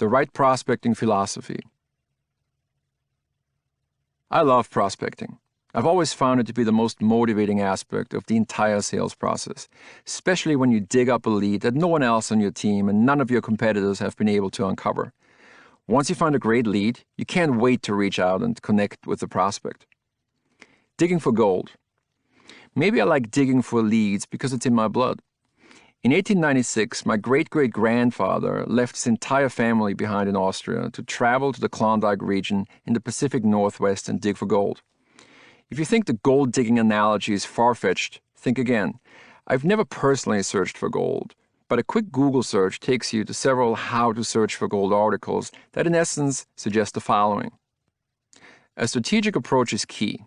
The right prospecting philosophy. I love prospecting. I've always found it to be the most motivating aspect of the entire sales process, especially when you dig up a lead that no one else on your team and none of your competitors have been able to uncover. Once you find a great lead, you can't wait to reach out and connect with the prospect. Digging for gold. Maybe I like digging for leads because it's in my blood. In 1896, my great-great-grandfather left his entire family behind in Austria to travel to the Klondike region in the Pacific Northwest and dig for gold. If you think the gold-digging analogy is far-fetched, think again. I've never personally searched for gold, but a quick Google search takes you to several how-to-search-for-gold articles that in essence suggest the following. A strategic approach is key.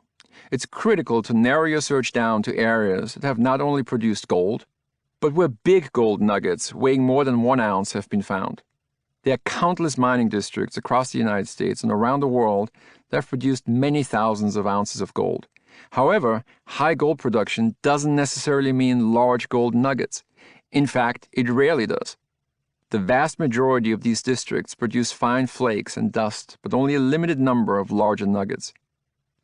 It's critical to narrow your search down to areas that have not only produced gold, but where big gold nuggets weighing more than 1 ounce have been found. There are countless mining districts across the United States and around the world that have produced many thousands of ounces of gold. However, high gold production doesn't necessarily mean large gold nuggets. In fact, it rarely does. The vast majority of these districts produce fine flakes and dust, but only a limited number of larger nuggets.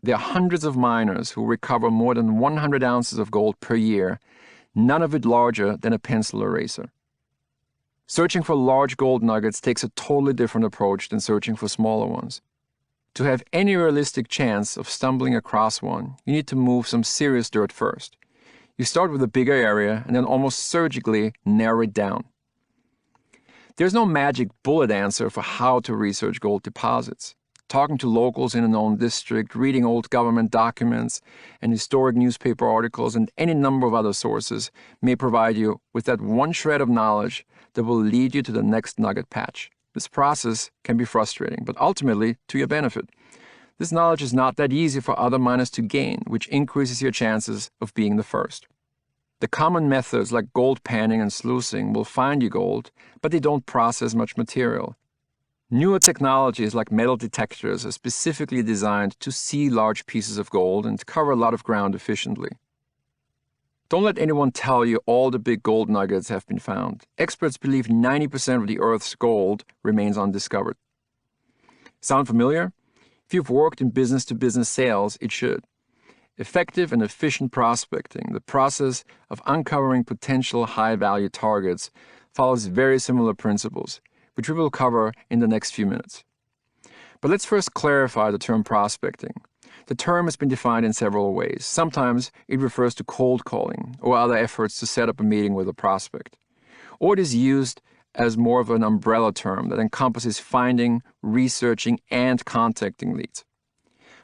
There are hundreds of miners who recover more than 100 ounces of gold per year, none of it larger than a pencil eraser. Searching for large gold nuggets takes a totally different approach than searching for smaller ones. To have any realistic chance of stumbling across one, you need to move some serious dirt first. You start with a bigger area and then almost surgically narrow it down. There's no magic bullet answer for how to research gold deposits. Talking to locals in a known district, reading old government documents and historic newspaper articles, and any number of other sources may provide you with that one shred of knowledge that will lead you to the next nugget patch. This process can be frustrating, but ultimately to your benefit. This knowledge is not that easy for other miners to gain, which increases your chances of being the first. The common methods like gold panning and sluicing will find you gold, but they don't process much material. Newer technologies like metal detectors are specifically designed to see large pieces of gold and cover a lot of ground efficiently. Don't let anyone tell you all the big gold nuggets have been found. Experts believe 90% of the Earth's gold remains undiscovered. Sound familiar? If you've worked in business-to-business sales, it should. Effective and efficient prospecting, the process of uncovering potential high-value targets, follows very similar principles, which we will cover in the next few minutes. But let's first clarify the term prospecting. The term has been defined in several ways. Sometimes it refers to cold calling or other efforts to set up a meeting with a prospect. Or it is used as more of an umbrella term that encompasses finding, researching, and contacting leads.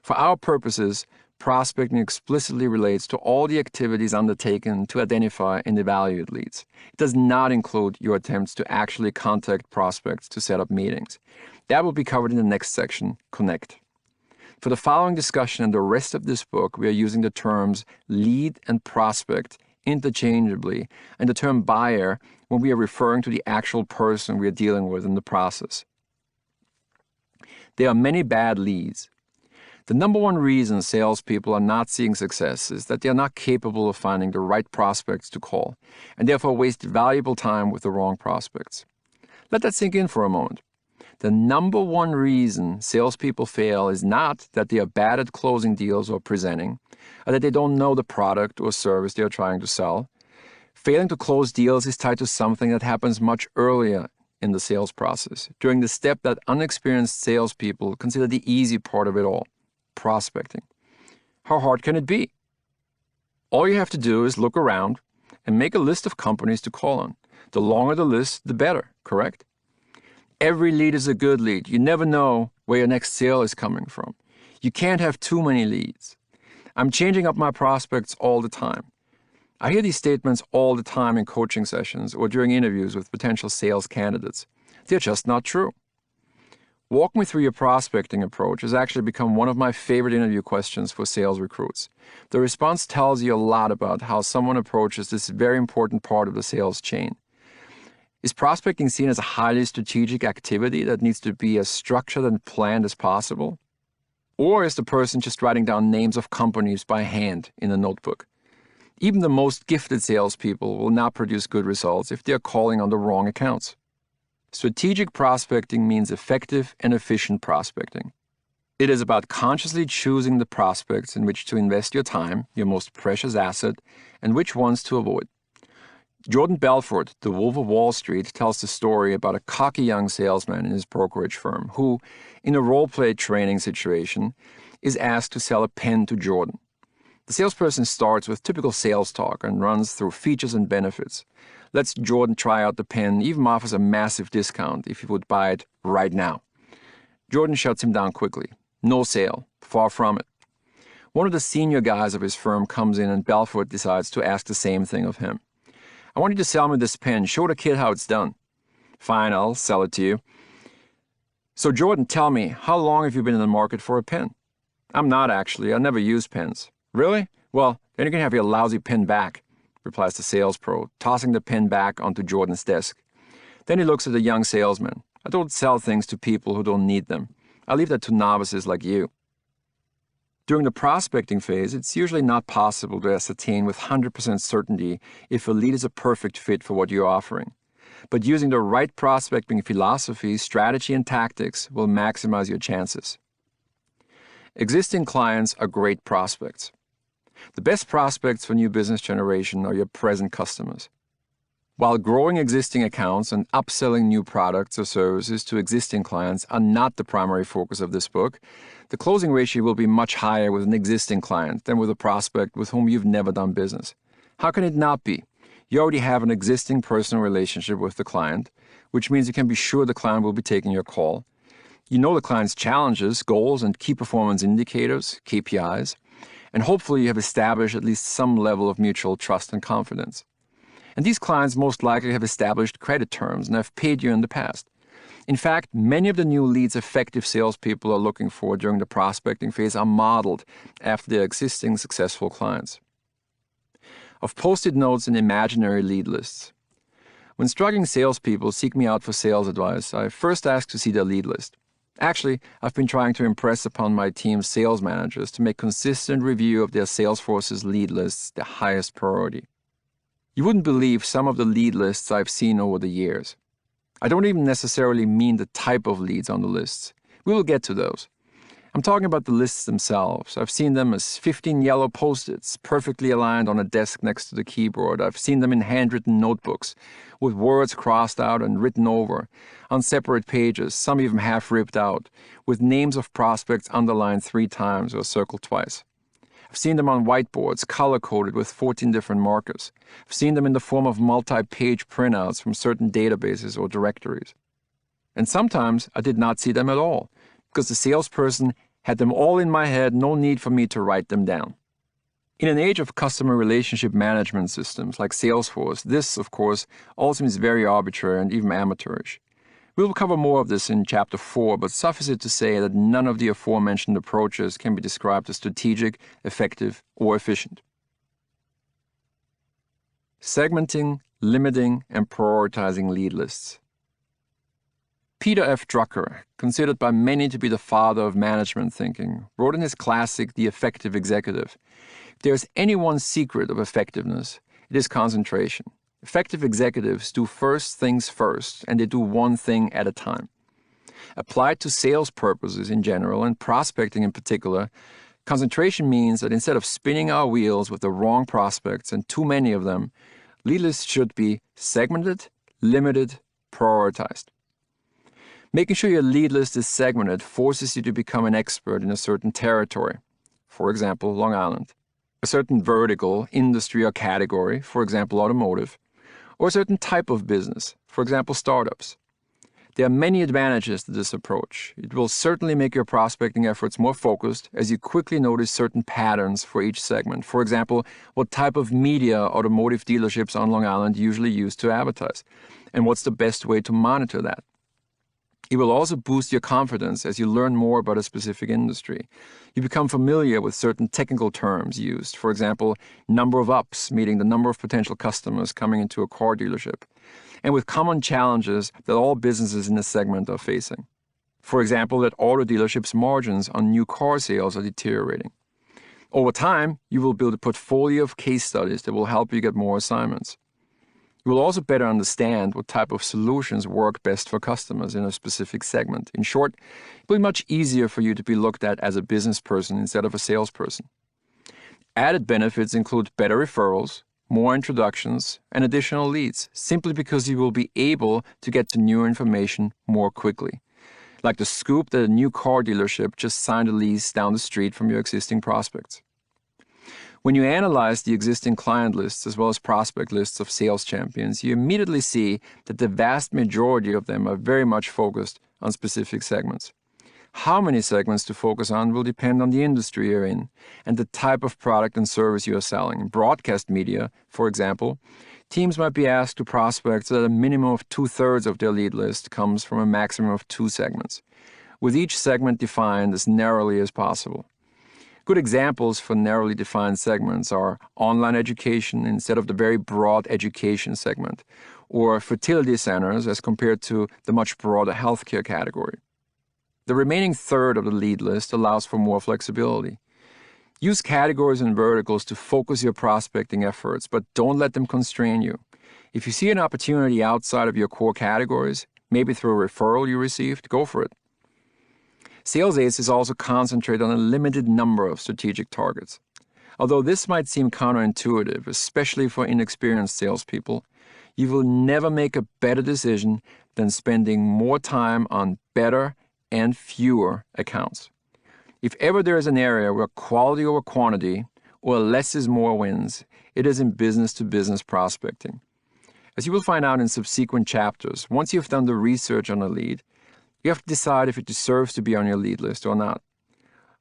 For our purposes, prospecting explicitly relates to all the activities undertaken to identify and evaluate leads. It does not include your attempts to actually contact prospects to set up meetings. That will be covered in the next section, Connect. For the following discussion and the rest of this book, we are using the terms lead and prospect interchangeably, and the term buyer when we are referring to the actual person we are dealing with in the process. There are many bad leads. The number one reason salespeople are not seeing success is that they are not capable of finding the right prospects to call, and therefore waste valuable time with the wrong prospects. Let that sink in for a moment. The number one reason salespeople fail is not that they are bad at closing deals or presenting, or that they don't know the product or service they are trying to sell. Failing to close deals is tied to something that happens much earlier in the sales process, during the step that unexperienced salespeople consider the easy part of it all. Prospecting. How hard can it be? All you have to do is look around and make a list of companies to call on. The longer the list, the better, correct? Every lead is a good lead. You never know where your next sale is coming from. You can't have too many leads. I'm changing up my prospects all the time. I hear these statements all the time in coaching sessions or during interviews with potential sales candidates. They're just not true. Walk me through your prospecting approach has actually become one of my favorite interview questions for sales recruits. The response tells you a lot about how someone approaches this very important part of the sales chain. Is prospecting seen as a highly strategic activity that needs to be as structured and planned as possible? Or is the person just writing down names of companies by hand in a notebook? Even the most gifted salespeople will not produce good results if they are calling on the wrong accounts. Strategic prospecting means effective and efficient prospecting. It is about consciously choosing the prospects in which to invest your time, your most precious asset, and which ones to avoid. Jordan Belfort, the Wolf of Wall Street, tells the story about a cocky young salesman in his brokerage firm who, in a role-play training situation, is asked to sell a pen to Jordan. The salesperson starts with typical sales talk and runs through features and benefits. Lets Jordan try out the pen, even offers a massive discount if he would buy it right now. Jordan shuts him down quickly. No sale. Far from it. One of the senior guys of his firm comes in and Belfort decides to ask the same thing of him. I want you to sell me this pen. Show the kid how it's done. Fine, I'll sell it to you. So Jordan, tell me, how long have you been in the market for a pen? I'm not actually. I never use pens. Really? Well, then you can have your lousy pen back, replies the sales pro, tossing the pen back onto Jordan's desk. Then he looks at the young salesman. I don't sell things to people who don't need them. I leave that to novices like you. During the prospecting phase, it's usually not possible to ascertain with 100% certainty if a lead is a perfect fit for what you're offering. But using the right prospecting philosophy, strategy, and tactics will maximize your chances. Existing clients are great prospects. The best prospects for new business generation are your present customers. While growing existing accounts and upselling new products or services to existing clients are not the primary focus of this book, the closing ratio will be much higher with an existing client than with a prospect with whom you've never done business. How can it not be? You already have an existing personal relationship with the client, which means you can be sure the client will be taking your call. You know the client's challenges, goals, and key performance indicators, KPIs, and hopefully you have established at least some level of mutual trust and confidence. And these clients most likely have established credit terms and have paid you in the past. In fact, many of the new leads effective salespeople are looking for during the prospecting phase are modeled after their existing successful clients. Of post-it notes and imaginary lead lists. When struggling salespeople seek me out for sales advice, I first ask to see their lead list. Actually, I've been trying to impress upon my team's sales managers to make consistent review of their sales force's lead lists their highest priority. You wouldn't believe some of the lead lists I've seen over the years. I don't even necessarily mean the type of leads on the lists. We will get to those. I'm talking about the lists themselves. I've seen them as 15 yellow post-its, perfectly aligned on a desk next to the keyboard. I've seen them in handwritten notebooks, with words crossed out and written over, on separate pages, some even half ripped out, with names of prospects underlined 3 times or circled twice. I've seen them on whiteboards, color-coded with 14 different markers. I've seen them in the form of multi-page printouts from certain databases or directories. And sometimes I did not see them at all, because the salesperson had them all in my head, no need for me to write them down. In an age of customer relationship management systems like Salesforce, this, of course, all seems very arbitrary and even amateurish. We will cover more of this in Chapter 4, but suffice it to say that none of the aforementioned approaches can be described as strategic, effective, or efficient. Segmenting, limiting, and prioritizing lead lists. Peter F. Drucker, considered by many to be the father of management thinking, wrote in his classic The Effective Executive, "If there is any one secret of effectiveness, it is concentration. Effective executives do first things first, and they do one thing at a time." Applied to sales purposes in general and prospecting in particular, concentration means that instead of spinning our wheels with the wrong prospects and too many of them, lead lists should be segmented, limited, prioritized. Making sure your lead list is segmented forces you to become an expert in a certain territory, for example, Long Island, a certain vertical, industry, or category, for example, automotive, or a certain type of business, for example, startups. There are many advantages to this approach. It will certainly make your prospecting efforts more focused as you quickly notice certain patterns for each segment. For example, what type of media automotive dealerships on Long Island usually use to advertise, and what's the best way to monitor that. It will also boost your confidence as you learn more about a specific industry. You become familiar with certain technical terms used, for example, number of ups, meaning the number of potential customers coming into a car dealership, and with common challenges that all businesses in the segment are facing. For example, that auto dealerships' margins on new car sales are deteriorating. Over time, you will build a portfolio of case studies that will help you get more assignments. You will also better understand what type of solutions work best for customers in a specific segment. In short, it will be much easier for you to be looked at as a business person instead of a salesperson. Added benefits include better referrals, more introductions, and additional leads, simply because you will be able to get to new information more quickly. Like the scoop that a new car dealership just signed a lease down the street from your existing prospects. When you analyze the existing client lists as well as prospect lists of sales champions, you immediately see that the vast majority of them are very much focused on specific segments. How many segments to focus on will depend on the industry you're in and the type of product and service you are selling. In broadcast media, for example, teams might be asked to prospect so that a minimum of 2/3 of their lead list comes from a maximum of 2 segments, with each segment defined as narrowly as possible. Good examples for narrowly defined segments are online education instead of the very broad education segment, or fertility centers as compared to the much broader healthcare category. The remaining third of the lead list allows for more flexibility. Use categories and verticals to focus your prospecting efforts, but don't let them constrain you. If you see an opportunity outside of your core categories, maybe through a referral you received, go for it. Sales aces also concentrate on a limited number of strategic targets. Although this might seem counterintuitive, especially for inexperienced salespeople, you will never make a better decision than spending more time on better and fewer accounts. If ever there is an area where quality over quantity or less is more wins, it is in business-to-business prospecting. As you will find out in subsequent chapters, once you've done the research on a lead, you have to decide if it deserves to be on your lead list or not.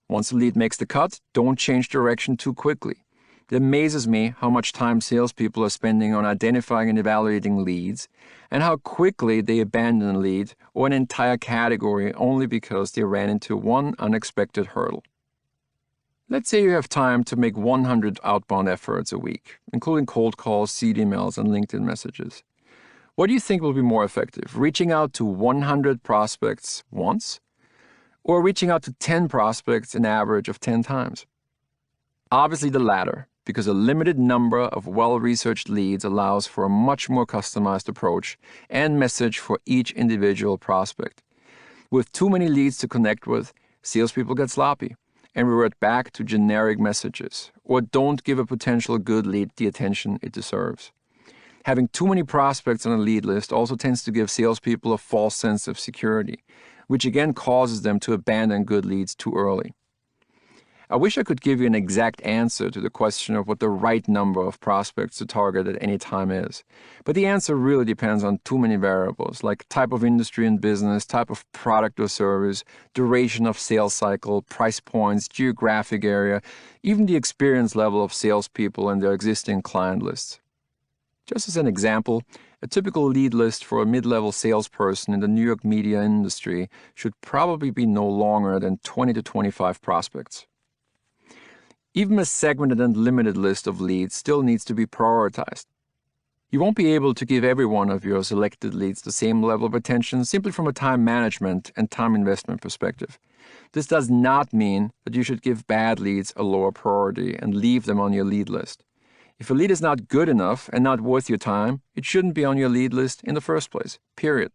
Once the lead makes the cut, don't change direction too quickly. It amazes me how much time salespeople are spending on identifying and evaluating leads, and how quickly they abandon a lead or an entire category only because they ran into one unexpected hurdle. Let's say you have time to make 100 outbound efforts a week, including cold calls, seed emails, and LinkedIn messages. What do you think will be more effective, reaching out to 100 prospects once, or reaching out to 10 prospects an average of 10 times? Obviously the latter, because a limited number of well-researched leads allows for a much more customized approach and message for each individual prospect. With too many leads to connect with, salespeople get sloppy and revert back to generic messages, or don't give a potential good lead the attention it deserves. Having too many prospects on a lead list also tends to give salespeople a false sense of security, which again causes them to abandon good leads too early. I wish I could give you an exact answer to the question of what the right number of prospects to target at any time is. But the answer really depends on too many variables, like type of industry and business, type of product or service, duration of sales cycle, price points, geographic area, even the experience level of salespeople and their existing client lists. Just as an example, a typical lead list for a mid-level salesperson in the New York media industry should probably be no longer than 20 to 25 prospects. Even a segmented and limited list of leads still needs to be prioritized. You won't be able to give every one of your selected leads the same level of attention simply from a time management and time investment perspective. This does not mean that you should give bad leads a lower priority and leave them on your lead list. If a lead is not good enough and not worth your time, it shouldn't be on your lead list in the first place, period.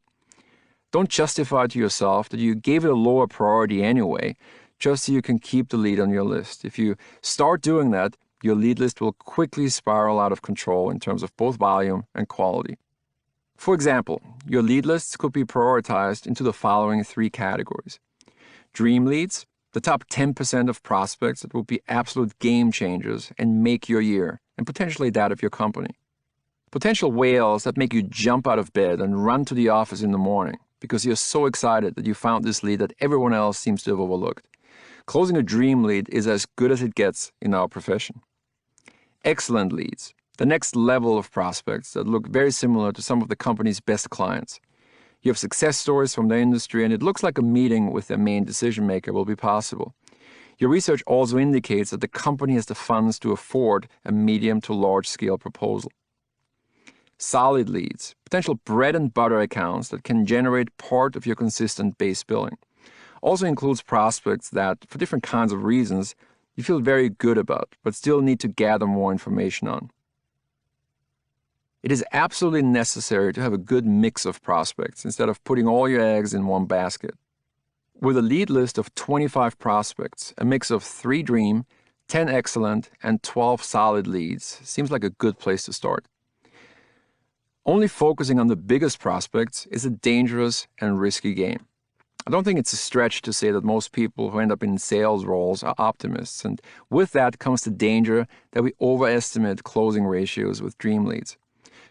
Don't justify to yourself that you gave it a lower priority anyway, just so you can keep the lead on your list. If you start doing that, your lead list will quickly spiral out of control in terms of both volume and quality. For example, your lead lists could be prioritized into the following 3 categories. Dream leads, the top 10% of prospects that will be absolute game changers and make your year, and potentially that of your company. Potential whales that make you jump out of bed and run to the office in the morning because you're so excited that you found this lead that everyone else seems to have overlooked. Closing a dream lead is as good as it gets in our profession. Excellent leads, the next level of prospects that look very similar to some of the company's best clients. You have success stories from their industry, and it looks like a meeting with their main decision maker will be possible. Your research also indicates that the company has the funds to afford a medium to large scale proposal. Solid leads, potential bread and butter accounts that can generate part of your consistent base billing. Also includes prospects that, for different kinds of reasons, you feel very good about, but still need to gather more information on. It is absolutely necessary to have a good mix of prospects instead of putting all your eggs in one basket. With a lead list of 25 prospects, a mix of 3 dream, 10 excellent, and 12 solid leads seems like a good place to start. Only focusing on the biggest prospects is a dangerous and risky game. I don't think it's a stretch to say that most people who end up in sales roles are optimists, and with that comes the danger that we overestimate closing ratios with dream leads.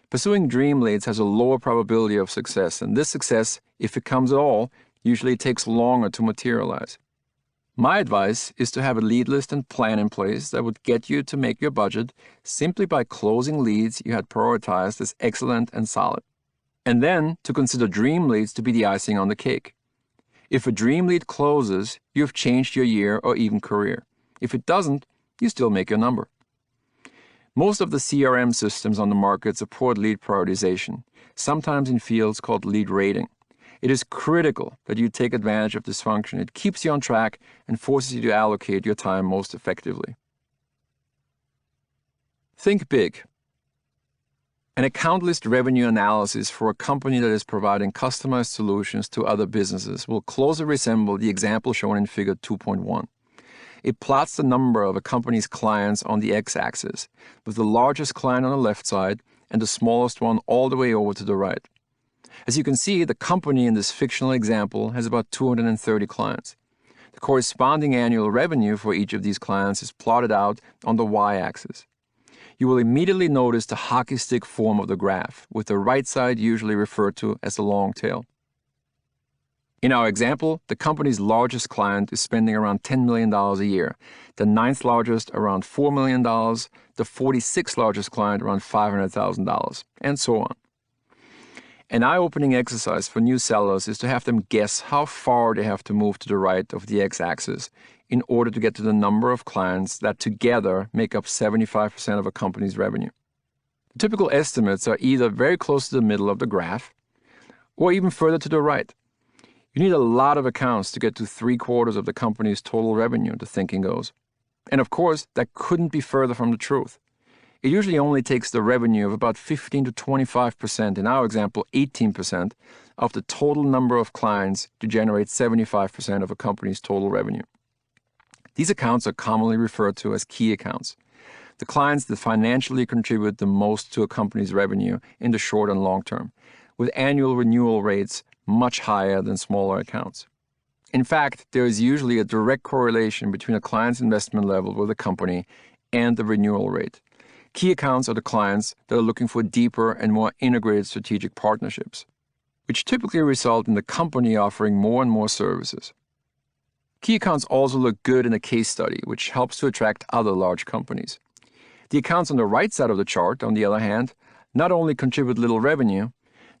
Pursuing dream leads has a lower probability of success, and this success, if it comes at all, usually takes longer to materialize. My advice is to have a lead list and plan in place that would get you to make your budget simply by closing leads you had prioritized as excellent and solid. And then to consider dream leads to be the icing on the cake. If a dream lead closes, you have changed your year or even career. If it doesn't, you still make your number. Most of the CRM systems on the market support lead prioritization, sometimes in fields called lead rating. It is critical that you take advantage of this function. It keeps you on track and forces you to allocate your time most effectively. Think big. An account list revenue analysis for a company that is providing customized solutions to other businesses will closely resemble the example shown in Figure 2.1. It plots the number of a company's clients on the x-axis, with the largest client on the left side and the smallest one all the way over to the right. As you can see, the company in this fictional example has about 230 clients. The corresponding annual revenue for each of these clients is plotted out on the y-axis. You will immediately notice the hockey stick form of the graph, with the right side usually referred to as the long tail. In our example, the company's largest client is spending around $10 million a year, the 9th largest around $4 million, the 46th largest client around $500,000, and so on. An eye-opening exercise for new sellers is to have them guess how far they have to move to the right of the x-axis in order to get to the number of clients that together make up 75% of a company's revenue. The typical estimates are either very close to the middle of the graph or even further to the right. You need a lot of accounts to get to 3/4 of the company's total revenue, the thinking goes. And of course, that couldn't be further from the truth. It usually only takes the revenue of about 15 to 25%, in our example 18%, of the total number of clients to generate 75% of a company's total revenue. These accounts are commonly referred to as key accounts, the clients that financially contribute the most to a company's revenue in the short and long term, with annual renewal rates much higher than smaller accounts. In fact, there is usually a direct correlation between a client's investment level with a company and the renewal rate. Key accounts are the clients that are looking for deeper and more integrated strategic partnerships, which typically result in the company offering more and more services. Key accounts also look good in a case study, which helps to attract other large companies. The accounts on the right side of the chart, on the other hand, not only contribute little revenue,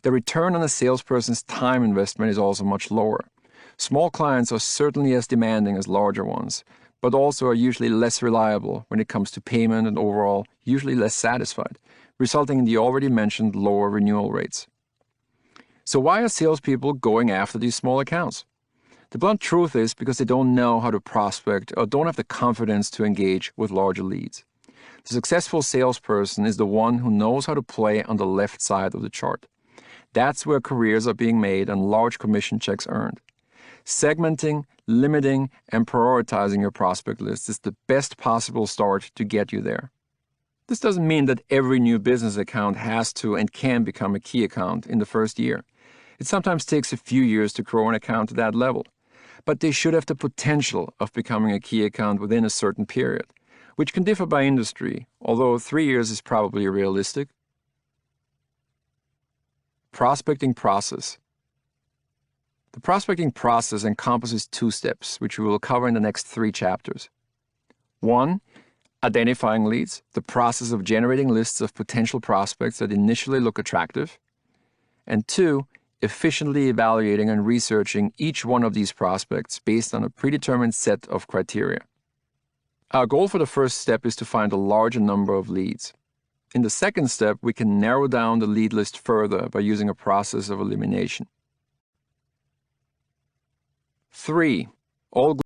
the return on a salesperson's time investment is also much lower. Small clients are certainly as demanding as larger ones, but also are usually less reliable when it comes to payment and overall usually less satisfied, resulting in the already mentioned lower renewal rates. So why are salespeople going after these small accounts? The blunt truth is because they don't know how to prospect or don't have the confidence to engage with larger leads. The successful salesperson is the one who knows how to play on the left side of the chart. That's where careers are being made and large commission checks earned. Segmenting, limiting, and prioritizing your prospect list is the best possible start to get you there. This doesn't mean that every new business account has to and can become a key account in the first year. It sometimes takes a few years to grow an account to that level, but they should have the potential of becoming a key account within a certain period, which can differ by industry, although 3 years is probably realistic. Prospecting process. The prospecting process encompasses 2 steps, which we will cover in the next 3 chapters. 1. Identifying leads, the process of generating lists of potential prospects that initially look attractive. And 2. Efficiently evaluating and researching each one of these prospects based on a predetermined set of criteria. Our goal for the first step is to find a larger number of leads. In the second step, we can narrow down the lead list further by using a process of elimination. 3. All